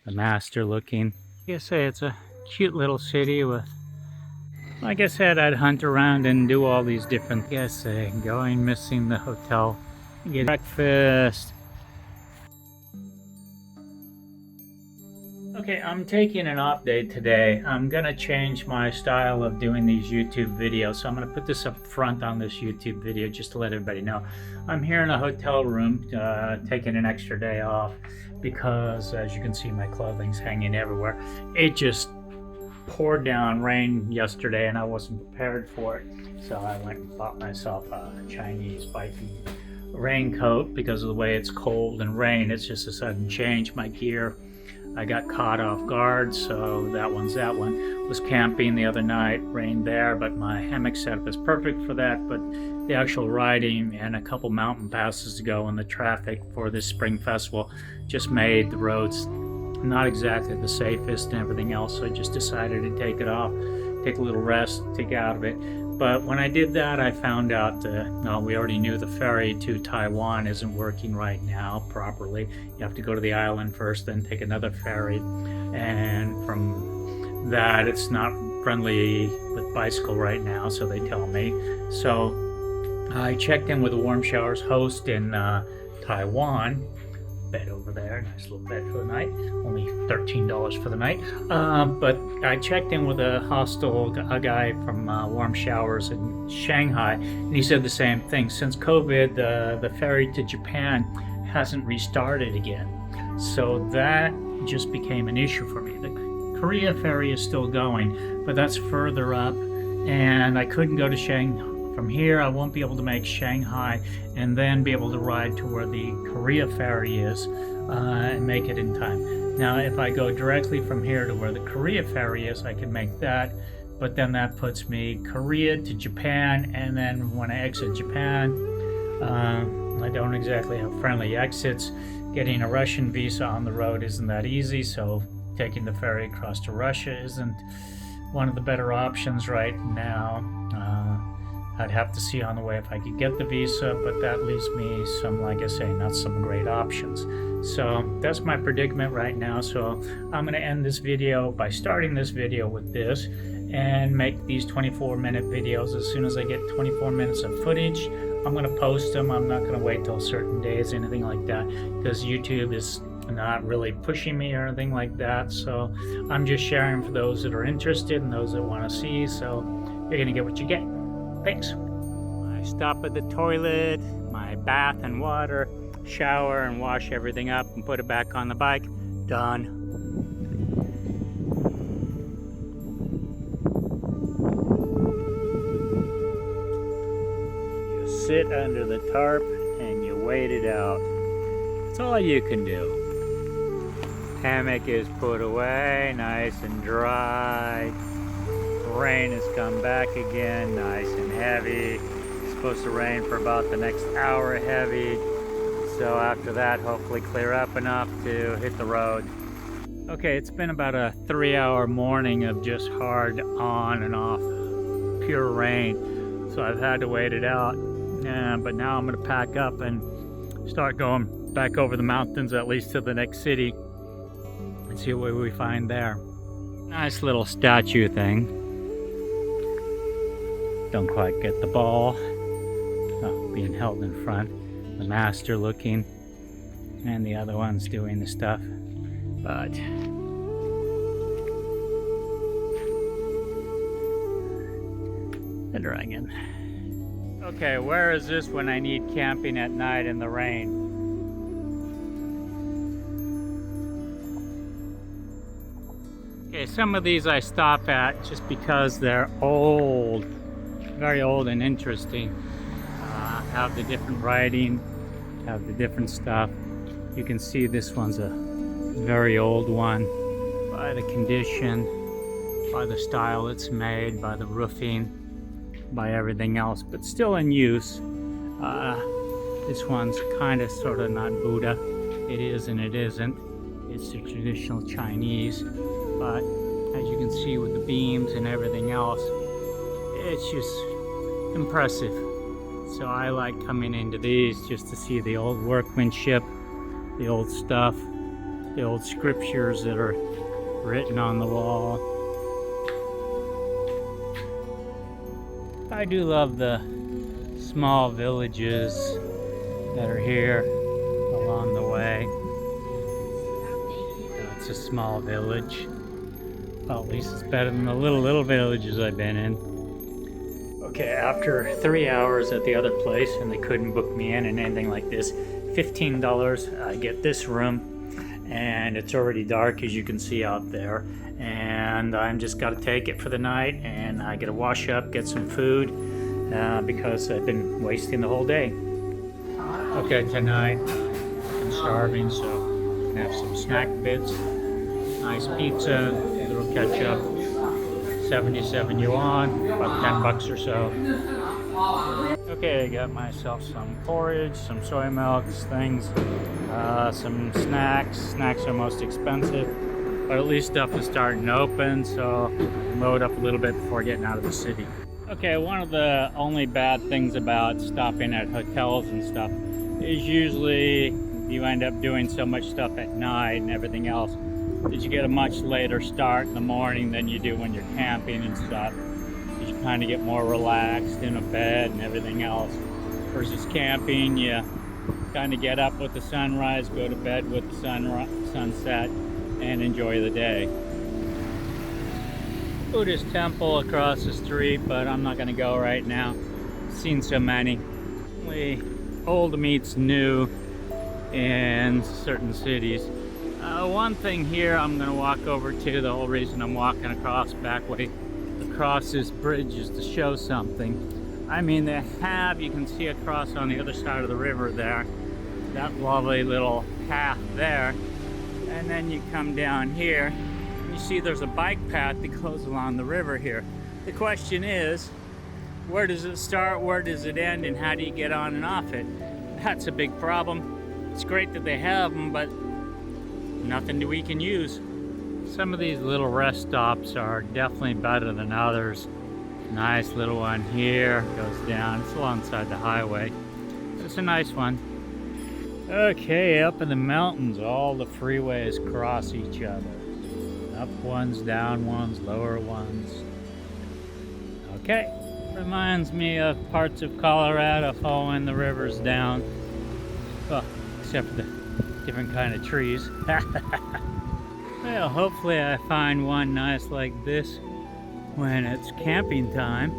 the master looking. Like I say, it's a cute little city with, like I said, I'd hunt around and do all these different, like I say, going missing the hotel, get breakfast. Okay, I'm taking an off day today. I'm gonna change my style of doing these YouTube videos. So I'm gonna put this up front on this YouTube video just to let everybody know. I'm here in a hotel room, taking an extra day off because, as you can see, my clothing's hanging everywhere. It just poured down rain yesterday and I wasn't prepared for it. So I went and bought myself a Chinese Viking raincoat because of the way it's cold and rain. It's just a sudden change. My gear, I got caught off guard, so that one. Was camping the other night, rained there, but my hammock setup is perfect for that. But the actual riding and a couple mountain passes to go and the traffic for this spring festival just made the roads not exactly the safest and everything else. So I just decided to take it off, take a little rest, take out of it. But when I did that, I found out we already knew the ferry to Taiwan isn't working right now properly. You have to go to the island first, then take another ferry. And from that, it's not friendly with bicycle right now, so they tell me. So I checked in with the Warmshowers host in Taiwan. Bed over there, nice little bed for the night, only $13 for the night. But I checked in with a guy from Warmshowers in Shanghai, and he said the same thing. Since COVID, the ferry to Japan hasn't restarted again. So that just became an issue for me. The Korea ferry is still going, but that's further up, and I couldn't go to Shanghai. From here, I won't be able to make Shanghai and then be able to ride to where the Korea ferry is and make it in time. Now, if I go directly from here to where the Korea ferry is, I can make that, but then that puts me Korea to Japan, and then when I exit Japan, I don't exactly have friendly exits. Getting a Russian visa on the road isn't that easy, so taking the ferry across to Russia isn't one of the better options right now. I'd have to see on the way if I could get the visa, but that leaves me some, like I say, not some great options. So that's my predicament right now. So I'm going to end this video by starting this video with this and make these 24-minute videos. As soon as I get 24 minutes of footage, I'm going to post them. I'm not going to wait till certain days, anything like that, because YouTube is not really pushing me or anything like that. So I'm just sharing for those that are interested and those that want to see. So you're going to get what you get. Thanks. I stop at the toilet, my bath and water, shower and wash everything up and put it back on the bike. Done. You sit under the tarp and you wait it out. That's all you can do. Hammock is put away, nice and dry. Rain has come back again, nice and heavy. It's supposed to rain for about the next hour heavy. So after that, hopefully clear up enough to hit the road. Okay, it's been about a 3-hour morning of just hard on and off pure rain. So I've had to wait it out. But now I'm gonna pack up and start going back over the mountains, at least to the next city, and see what we find there. Nice little statue thing. Don't quite get the ball. Being held in front. The master looking. And the other one's doing the stuff. But the dragon. Okay, where is this when I need camping at night in the rain? Okay, some of these I stop at just because they're old. Very old and interesting. Have the different writing, have the different stuff. You can see this one's a very old one by the condition, by the style it's made, by the roofing, by everything else, but still in use. This one's kind of sort of not Buddha. It is and it isn't. It's the traditional Chinese, but as you can see with the beams and everything else, it's just impressive. So I like coming into these just to see the old workmanship, the old stuff. the old scriptures that are written on the wall. I do love the small villages that are here along the way. It's a small village. Well, at least it's better than the little villages I've been in. Okay, after 3 hours at the other place, and they couldn't book me in and anything like this, $15, I get this room, and it's already dark as you can see out there, and I'm just got to take it for the night, and I get to wash up, get some food, because I've been wasting the whole day. Okay, tonight I'm starving, so I have some snack bits, nice pizza, a little ketchup, 77 yuan, about 10 bucks or so. Okay, I got myself some porridge, some soy milks, things, some snacks. Snacks are most expensive, but at least stuff is starting to open, so I can load up a little bit before getting out of the city. Okay, one of the only bad things about stopping at hotels and stuff is usually you end up doing so much stuff at night and everything else that you get a much later start in the morning than you do when you're camping and stuff. You kind of get more relaxed in a bed and everything else. Versus camping, you kind of get up with the sunrise, go to bed with the sunset, and enjoy the day. Buddhist temple across the street, but I'm not going to go right now. I've seen so many. Only old meets new in certain cities. One thing here I'm going to walk over to, the whole reason I'm walking across back way across this bridge is to show something. I mean, they have, you can see across on the other side of the river there, that lovely little path there, and then you come down here and you see there's a bike path that goes along the river here. The question is, where does it start, where does it end, and how do you get on and off it? That's a big problem. It's great that they have them, but nothing that we can use. Some of these little rest stops are definitely better than others. Nice little one here, goes down, it's alongside the highway. It's a nice one. Okay, up in the mountains, all the freeways cross each other. Up ones, down ones, lower ones. Okay, reminds me of parts of Colorado following the rivers down. Well, except for the different kind of trees. Well, hopefully I find one nice like this when it's camping time.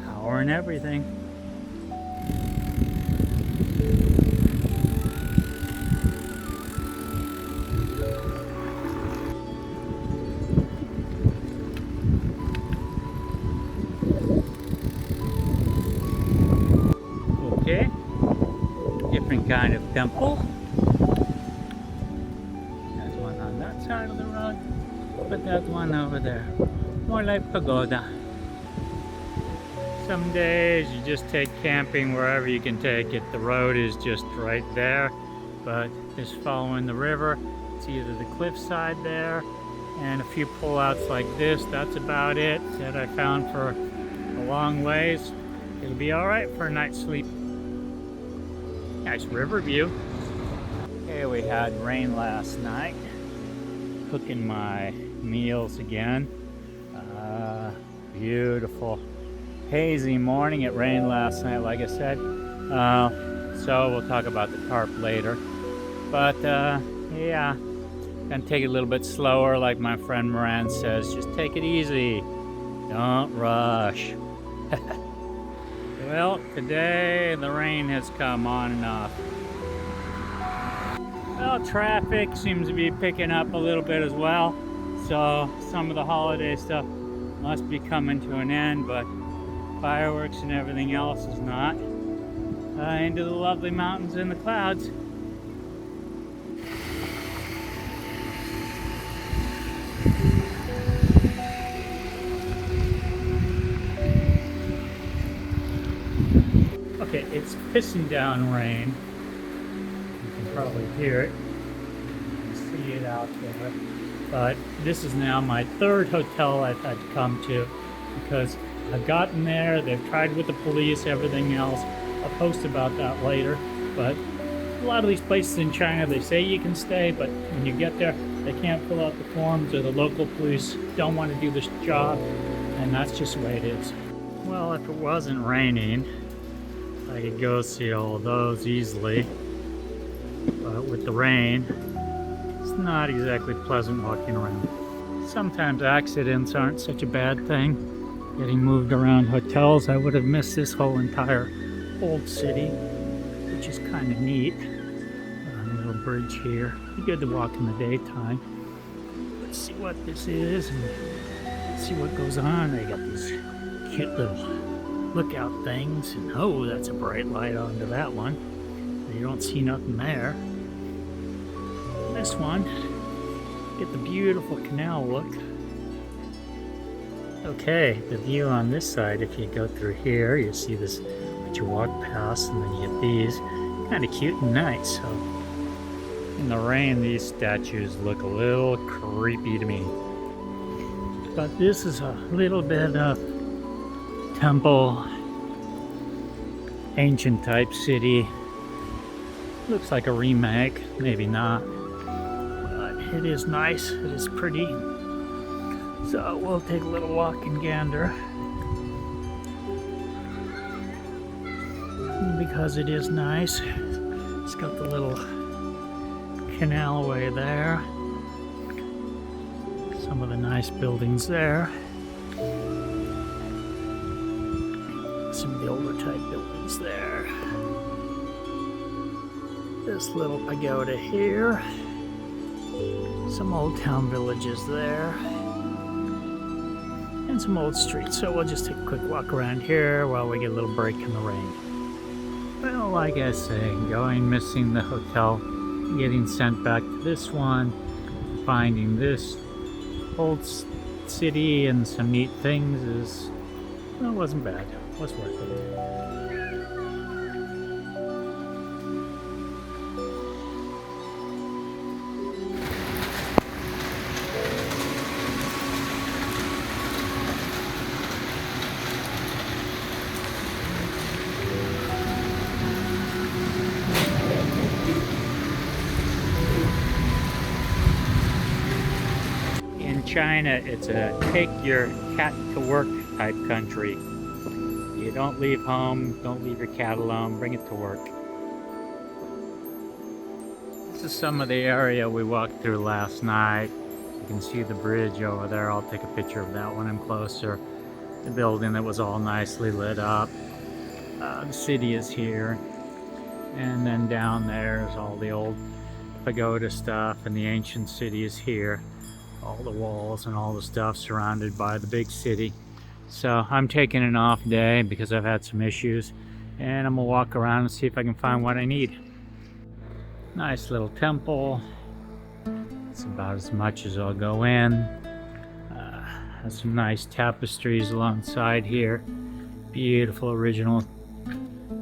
Power and everything. Okay, different kind of temple. Side of the road, but that one over there, more like pagoda. Some days you just take camping wherever you can take it. The road is just right there, but just following the river, it's either the cliffside there and a few pullouts like this. That's about it that I found for a long ways. It'll be all right for a night's sleep. Nice river view. Okay, we had rain last night. Cooking my meals again. Beautiful hazy morning. It rained last night, like I said, so we'll talk about the tarp later, but yeah, gonna take it a little bit slower, like my friend Moran says. Just take it easy, don't rush. Well, today the rain has come on and off. Well, traffic seems to be picking up a little bit as well, so some of the holiday stuff must be coming to an end, but fireworks and everything else is not. Into the lovely mountains and the clouds. Okay, it's pissing down rain. Probably hear it. You see it out there. But this is now my third hotel I've had to come to because I've gotten there, they've tried with the police, everything else. I'll post about that later, but A lot of these places in China, they say you can stay, but when you get there, they can't fill out the forms, or the local police don't want to do this job, and that's just the way it is. Well, if it wasn't raining, I could go see all of those easily, but with the rain, it's not exactly pleasant walking around. Sometimes accidents aren't such a bad thing. Getting moved around hotels, I would have missed this whole entire old city, which is kind of neat. A little bridge here. Be good to walk in the daytime. Let's see what this is and see what goes on. They got these cute little lookout things, and oh, that's a bright light onto that one. You don't see nothing there. This one, get the beautiful canal look. Okay, the view on this side, if you go through here, you see this, what you walk past, and then you get these. Kind of cute and nice. So in the rain, these statues look a little creepy to me. But this is a little bit of temple, ancient type city. Looks like a remake, maybe not. But it is nice, it is pretty. So we'll take a little walk and gander. Because it is nice. It's got the little canalway there. Some of the nice buildings there. Some of the older type buildings there. This little pagoda here. Some old town villages there. And some old streets. So we'll just take a quick walk around here while we get a little break in the rain. Well, like I say, going missing the hotel, getting sent back to this one, finding this old city and some neat things is, well, it wasn't bad. It was worth it. China, it's a take your cat to work type country. You don't leave home, don't leave your cat alone, bring it to work. This is some of the area we walked through last night. You can see the bridge over there. I'll take a picture of that when I'm closer. The building that was all nicely lit up. The city is here. And then down there is all the old pagoda stuff, and the ancient city is here. All the walls and all the stuff surrounded by the big city. So I'm taking an off day because I've had some issues, and I'm gonna walk around and see if I can find what I need. Nice little temple. It's about as much as I'll go in. Has some nice tapestries alongside here. Beautiful original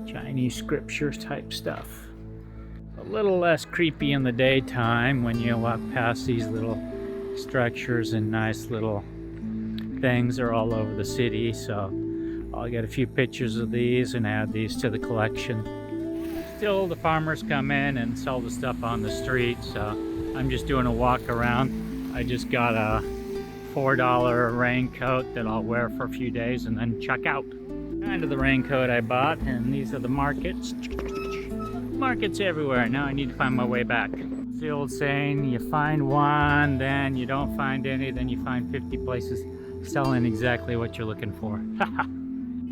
Chinese scripture type stuff. A little less creepy in the daytime when you walk past these little structures and nice little things are all over the city. So I'll get a few pictures of these and add these to the collection. Still, the farmers come in and sell the stuff on the street, so I'm just doing a walk around. I just got a $4 raincoat that I'll wear for a few days and then check out. Kind of the raincoat I bought, and these are the markets. Markets everywhere. Now I need to find my way back. The old saying, you find one, then you don't find any, then you find 50 places selling exactly what you're looking for.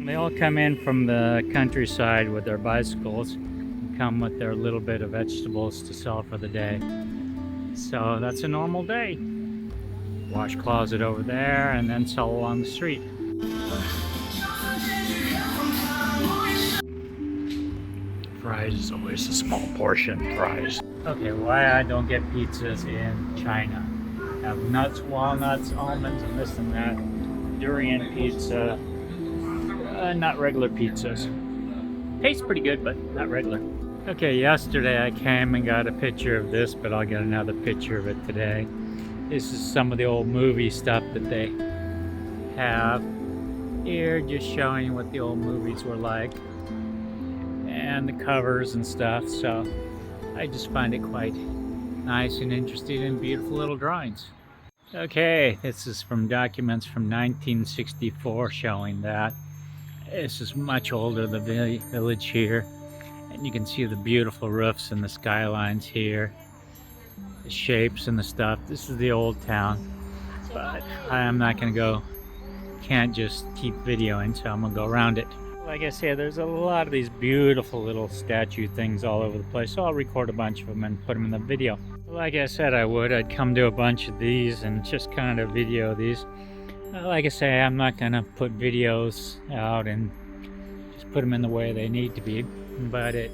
They all come in from the countryside with their bicycles and come with their little bit of vegetables to sell for the day. So that's a normal day. Wash closet over there and then sell along the street. Fries is always a small portion, fries. Okay, why I don't get pizzas in China. Have nuts, walnuts, almonds, and this and that. Durian pizza, not regular pizzas. Tastes pretty good, but not regular. Okay, yesterday I came and got a picture of this, but I'll get another picture of it today. This is some of the old movie stuff that they have here, just showing what the old movies were like. And the covers and stuff. So I just find it quite nice and interesting and beautiful little drawings. Okay, this is from documents from 1964 showing that. This is much older, the village here. And you can see the beautiful roofs and the skylines here. The shapes and the stuff. This is the old town. But I'm not going to go, can't just keep videoing, so I'm going to go around it. Like I said, there's a lot of these beautiful little statue things all over the place, so I'll record a bunch of them and put them in the video. Like I said I'd come to a bunch of these and just kind of video these. Like I say, I'm not going to put videos out and just put them in the way they need to be, but it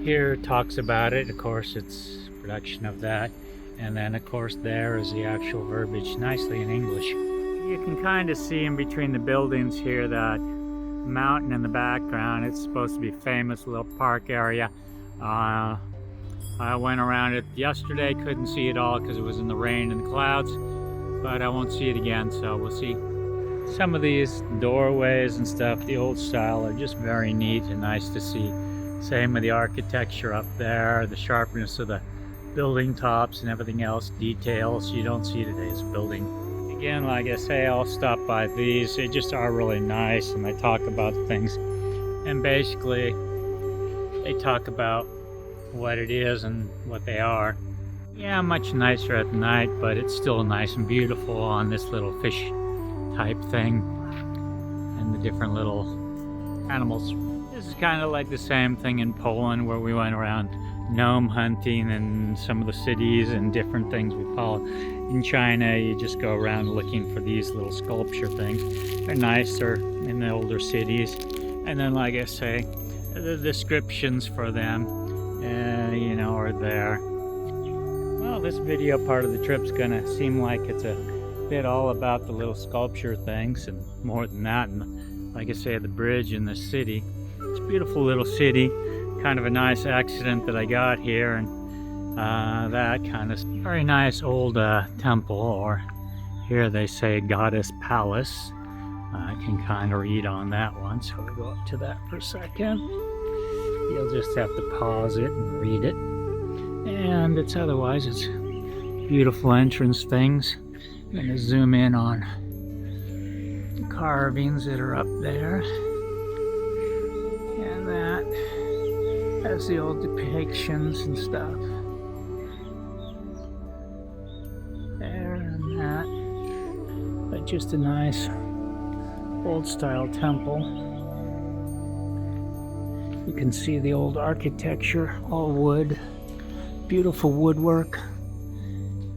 here talks about it. Of course, it's production of that, and then of course there is the actual verbiage nicely in English. You can kind of see in between the buildings here that mountain in the background. It's supposed to be famous little park area. I went around it yesterday, couldn't see it all because it was in the rain and the clouds, but I won't see it again, so we'll see. Some of these doorways and stuff, the old style, are just very neat and nice to see. Same with the architecture up there, the sharpness of the building tops and everything else, details you don't see today's building. Again, like I say, I'll stop by these. They just are really nice, and they talk about things. And basically, they talk about what it is and what they are. Yeah, much nicer at night, but it's still nice and beautiful on this little fish type thing and the different little animals. This is kind of like the same thing in Poland, where we went around gnome hunting and some of the cities and different things we follow. In China, you just go around looking for these little sculpture things. They're nicer in the older cities. And then, like I say, the descriptions for them, you know, are there. Well, this video part of the trip's gonna seem like it's a bit all about the little sculpture things, and more than that. And like I say, the bridge in the city. It's a beautiful little city. Kind of a nice accident that I got here, and that kind of very nice old temple, or here they say goddess palace. I can kind of read on that one, so we'll go up to that for a second. You'll just have to pause it and read it. And it's otherwise, it's beautiful entrance things. I'm going to zoom in on the carvings that are up there. And that has the old depictions and stuff. There and that. But just a nice old style temple. You can see the old architecture, all wood. Beautiful woodwork.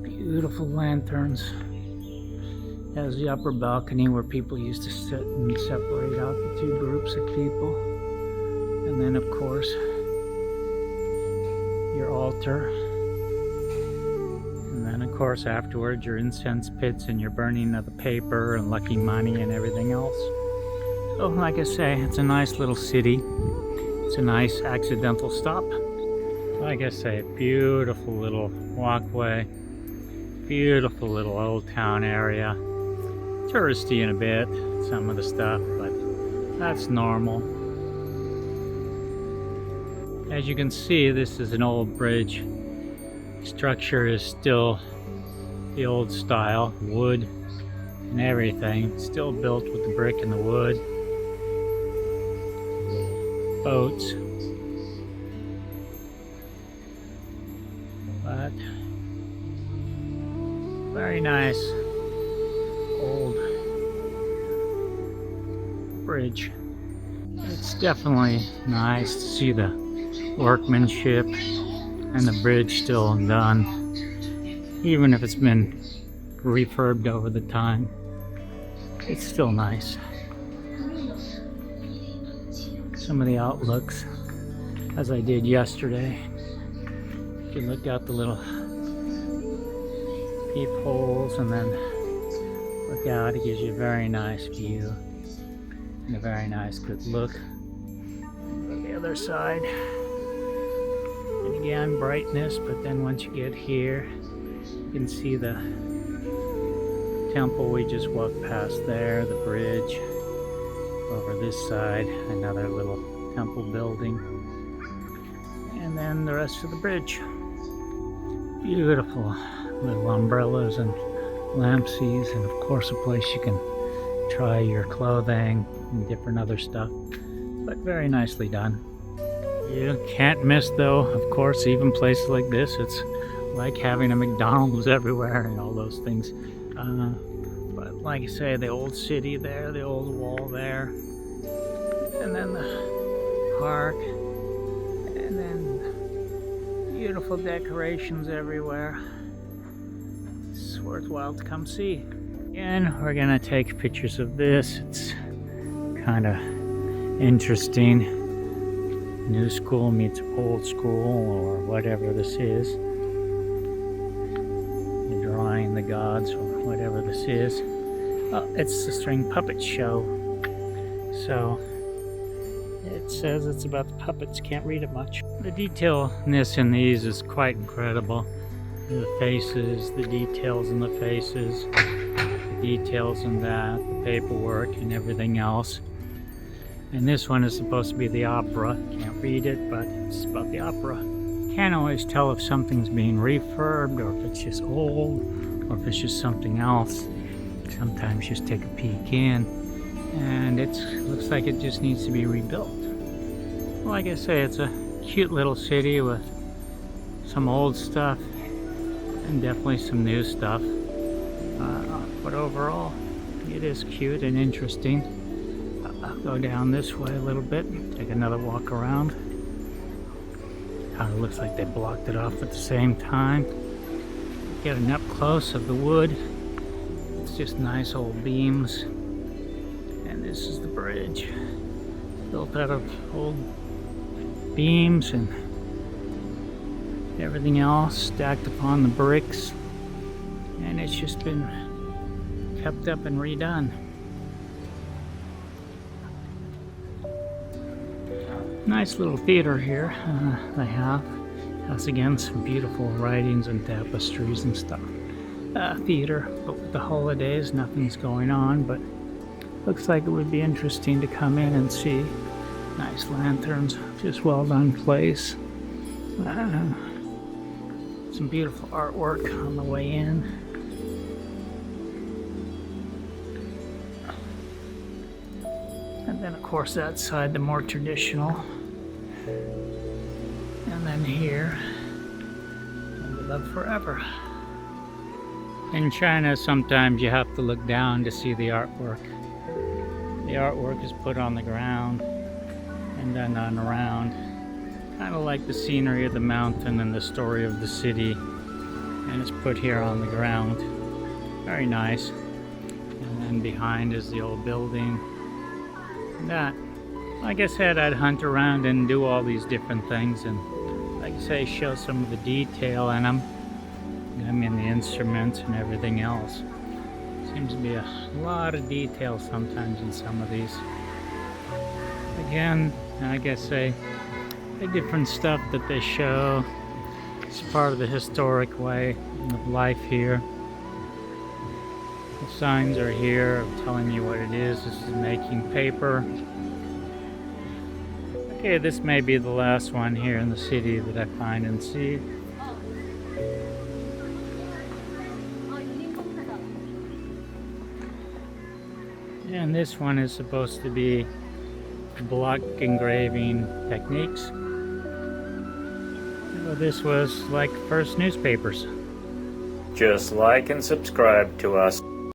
Beautiful lanterns. Has the upper balcony where people used to sit and separate out the two groups of people. And then, of course, your altar. And then, of course, afterwards, your incense pits and your burning of the paper and lucky money and everything else. So, like I say, it's a nice little city. It's a nice accidental stop. Like I say, beautiful little walkway. Beautiful little old town area. Touristy in a bit, some of the stuff, but that's normal. As you can see, this is an old bridge. Structure is still the old style, wood and everything. Still built with the brick and the wood. Boats. But very nice old bridge. It's definitely nice to see the workmanship and the bridge still done, even if it's been refurbed over the time. It's still nice. Some of the outlooks, as I did yesterday. You can look out the little peepholes and then look out. It gives you a very nice view and a very nice good look. On the other side, and again brightness, but then once you get here, you can see the temple we just walked past there, the bridge. Over this side, another little temple building. And and then the rest of the bridge. Beautiful little umbrellas and lampsies, and of course a place you can try your clothing and different other stuff, but very nicely done. You can't miss though, of course, even places like this, it's like having a McDonald's everywhere and all those things. But like I say, the old city there, the old wall there, and then the park, and then beautiful decorations everywhere. It's worthwhile to come see. And we're gonna take pictures of this. It's kind of interesting. New school meets old school, or whatever this is. You're drawing the gods, or whatever this is. Oh, it's the string puppet show. So it says it's about the puppets. Can't read it much. The detailness in these is quite incredible. The faces, the details in the faces, the details in that, the paperwork and everything else. And this one is supposed to be the opera. Can't read it, but it's about the opera. Can't always tell if something's being refurbed, or if it's just old, or if it's just something else. Sometimes just take a peek in, and it looks like it just needs to be rebuilt. Like I say, it's a cute little city with some old stuff and definitely some new stuff. But overall, it is cute and interesting. I'll go down this way a little bit, take another walk around. Kind of looks like they blocked it off at the same time. Getting up close of the wood. It's just nice old beams. And this is the bridge. Built out of old beams and everything else stacked upon the bricks. And it's just been kept up and redone. Nice little theater here they have. Has again some beautiful writings and tapestries and stuff. Theater, but with the holidays, nothing's going on, but looks like it would be interesting to come in and see. Nice lanterns, just well done place. Some beautiful artwork on the way in. And then of course that side, the more traditional. And then here, and we live forever. In China, sometimes you have to look down to see the artwork. The artwork is put on the ground and then on around. Kind of like the scenery of the mountain and the story of the city. And it's put here on the ground. Very nice. And then behind is the old building. That, like I said, I'd hunt around and do all these different things, and like I say, show some of the detail in them. I mean, the instruments and everything else. Seems to be a lot of detail sometimes in some of these. Again, like I say, the different stuff that they show. It's part of the historic way of life here. The signs are here telling you what it is. This is making paper. Okay, this may be the last one here in the city that I find and see. And this one is supposed to be block engraving techniques. Well, this was like first newspapers. Just like and subscribe to us.